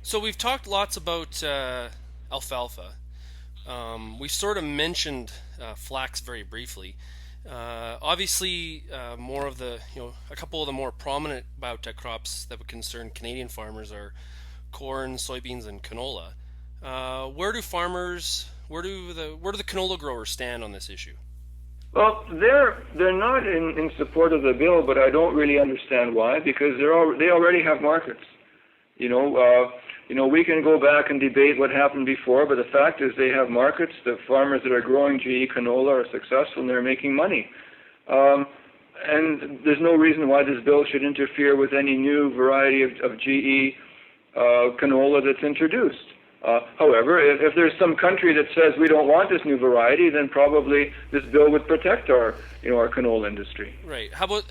So we've talked lots about alfalfa. We sort of mentioned flax very briefly. Obviously, more of the a couple of the more prominent biotech crops that would concern Canadian farmers are corn, soybeans, and canola. Where do the canola growers stand on this issue? Well, they're not in support of the bill, but I don't really understand why, because they already have markets. You know, we can go back and debate what happened before, but the fact is they have markets. The farmers that are growing GE canola are successful and they're making money. And there's no reason why this bill should interfere with any new variety of GE canola that's introduced. However, if there's some country that says we don't want this new variety, then probably this bill would protect our canola industry. Right. How about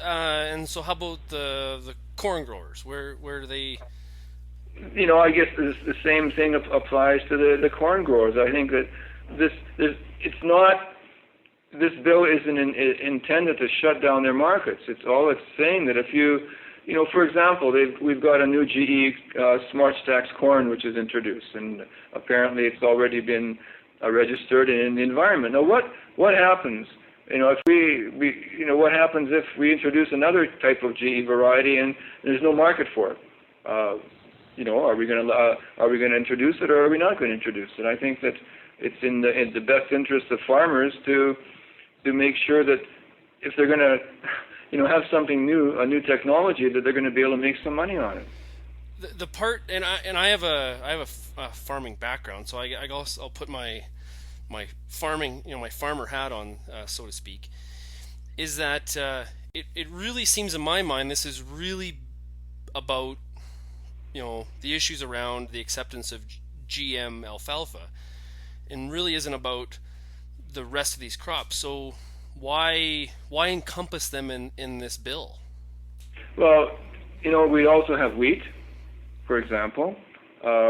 the corn growers? Where do they? I guess the same thing applies to the corn growers. I think that it's not. This bill isn't intended to shut down their markets. It's saying that if for example, we've got a new GE Smart Stacks corn which is introduced, and apparently it's already been registered in the environment. Now, what happens? If what happens if we introduce another type of GE variety and there's no market for it? Are we going to introduce it, or are we not going to introduce it? I think that it's in the best interest of farmers to make sure that if they're going to have something new, a new technology, that they're going to be able to make some money on it. The part, and I have a farming background, so I guess I'll put my farming, my farmer hat on, so to speak. Is that it really seems in my mind this is really about the issues around the acceptance of GM alfalfa, and really isn't about the rest of these crops. So why encompass them in this bill? Well, we also have wheat, for example,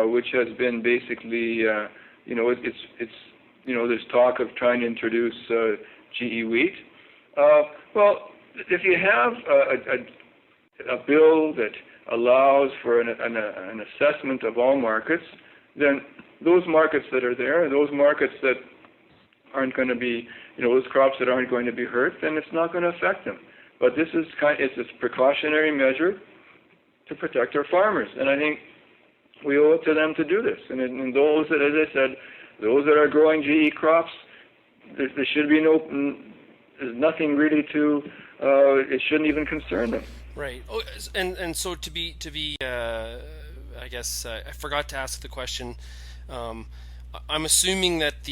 which has been basically, there's talk of trying to introduce GE wheat. Well, if you have a bill that allows for an assessment of all markets, then those markets that are there, those markets that aren't going to be, those crops that aren't going to be hurt, then it's not going to affect them. But this is it's a precautionary measure to protect our farmers, and I think we owe it to them to do this. And those that, as I said, those that are growing GE crops, there should be there's nothing really it shouldn't even concern them. Right. Oh, and so to be I guess I forgot to ask the question. I'm assuming that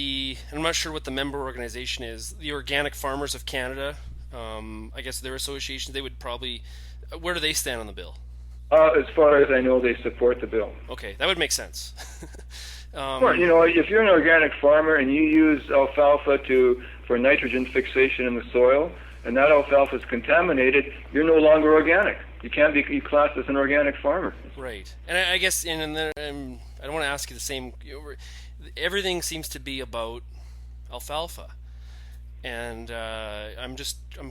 I'm not sure what the member organization is, the Organic Farmers of Canada. I guess their association, they would probably. Where do they stand on the bill? As far as I know, they support the bill. Okay, that would make sense. Well, if you're an organic farmer and you use alfalfa for nitrogen fixation in the soil, and that alfalfa is contaminated, you're no longer organic. You can't be classed as an organic farmer. Right, and I guess, I don't want to ask you the same. Everything seems to be about alfalfa, and I'm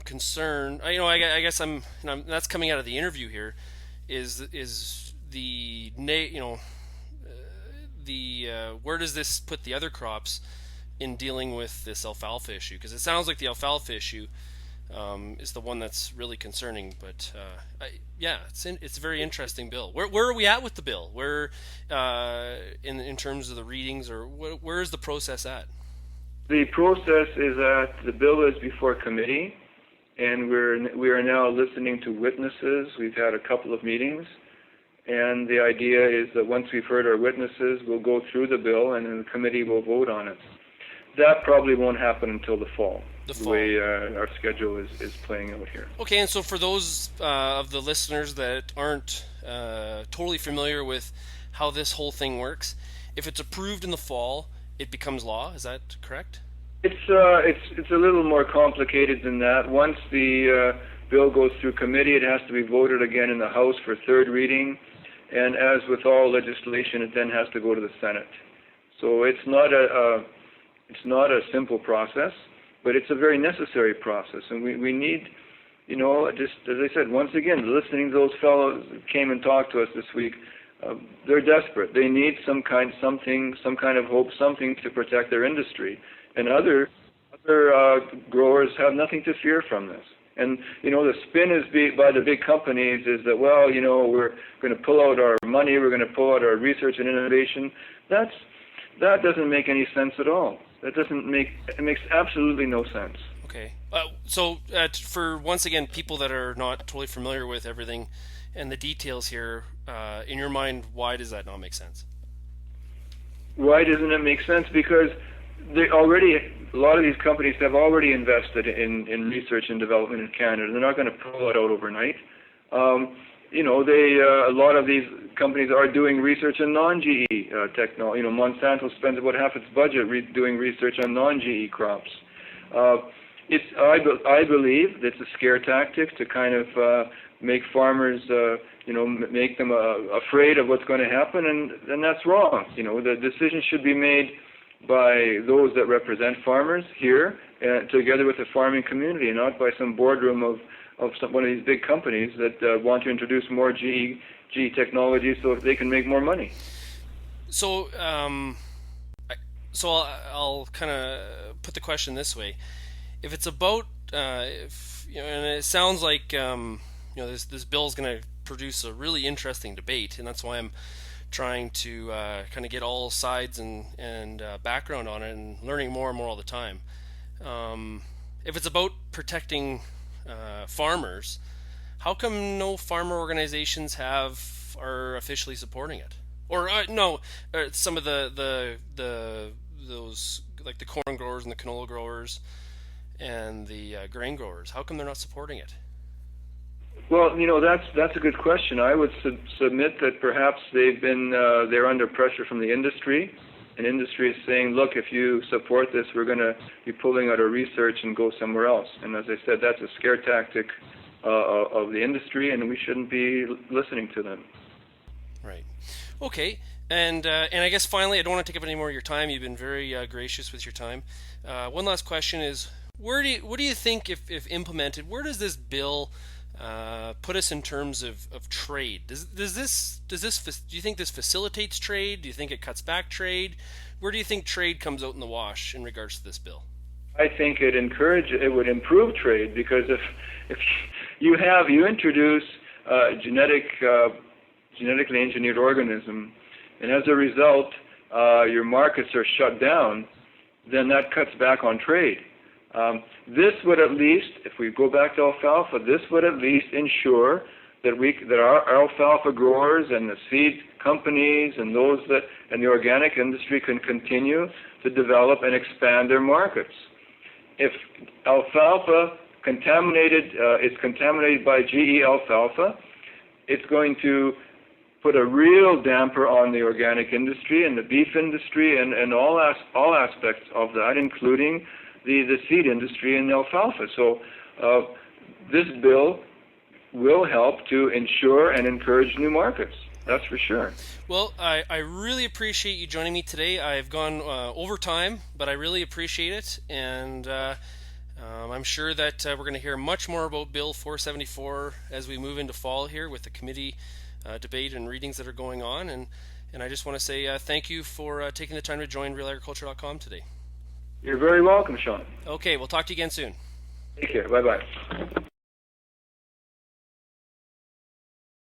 concerned. I guess that's coming out of the interview here. Is the where does this put the other crops in dealing with this alfalfa issue? Because it sounds like the alfalfa issue is the one that's really concerning. But it's a very interesting bill. Where are we at with the bill? Where in terms of the readings, or where is the process at? The process is that the bill is before committee, and we are now listening to witnesses. We've had a couple of meetings, and the idea is that once we've heard our witnesses, we'll go through the bill, and then the committee will vote on it. That probably won't happen until the fall. The way our schedule is playing out here. Okay, and so for those of the listeners that aren't totally familiar with how this whole thing works, if it's approved in the fall, it becomes law. Is that correct? It's a little more complicated than that. Once the bill goes through committee, it has to be voted again in the House for third reading, and as with all legislation, it then has to go to the Senate. So it's not a simple process, but it's a very necessary process, and we need, just as I said, once again, listening to those fellows who came and talked to us this week, they're desperate. They need some kind of hope, something to protect their industry. And other growers have nothing to fear from this. And the spin by the big companies is that, well, we're going to pull out our money, we're going to pull out our research and innovation. That doesn't make any sense at all. It makes absolutely no sense. Okay. So for, once again, people that are not totally familiar with everything and the details here, in your mind, why does that not make sense? Why doesn't it make sense? Because a lot of these companies have already invested in research and development in Canada. They're not going to pull it out overnight. A lot of these companies are doing research on non-GE technology. Monsanto spends about half its budget doing research on non-GE crops. I believe it's a scare tactic to kind of make farmers, make them afraid of what's going to happen, and that's wrong. The decision should be made by those that represent farmers here, together with the farming community, and not by some boardroom of one of these big companies that want to introduce more GE technology so they can make more money. So, I'll kind of put the question this way: if it's about, and it sounds like this bill is going to produce a really interesting debate, and that's why I'm trying to kind of get all sides and background on it and learning more and more all the time. If it's about protecting farmers, how come no farmer organizations are officially supporting it? Or some of those like the corn growers and the canola growers and the grain growers. How come they're not supporting it? Well, that's a good question. I would submit that perhaps they're under pressure from the industry, and industry is saying, look, if you support this, we're going to be pulling out our research and go somewhere else. And as I said, that's a scare tactic of the industry, and we shouldn't be listening to them. Right. Okay. And I guess finally, I don't want to take up any more of your time. You've been very gracious with your time. One last question is, what do you think, if implemented, where does this bill put us in terms of trade? Do you think this facilitates trade? Do you think it cuts back trade? Where do you think trade comes out in the wash in regards to this bill? I think it would improve trade, because if you introduce genetically engineered organism, and as a result your markets are shut down, then that cuts back on trade. This would at least, if we go back to alfalfa, this would at least ensure that our alfalfa growers and the seed companies and the organic industry can continue to develop and expand their markets. If alfalfa is contaminated by GE alfalfa, it's going to put a real damper on the organic industry and the beef industry and all aspects of that, including the seed industry and alfalfa. So this bill will help to ensure and encourage new markets. That's for sure. Well, I really appreciate you joining me today. I've gone over time, but I really appreciate it. And I'm sure that we're going to hear much more about Bill 474 as we move into fall here with the committee debate and readings that are going on. And I just want to say thank you for taking the time to join RealAgriculture.com today. You're very welcome, Sean. Okay, we'll talk to you again soon. Take care. Bye-bye.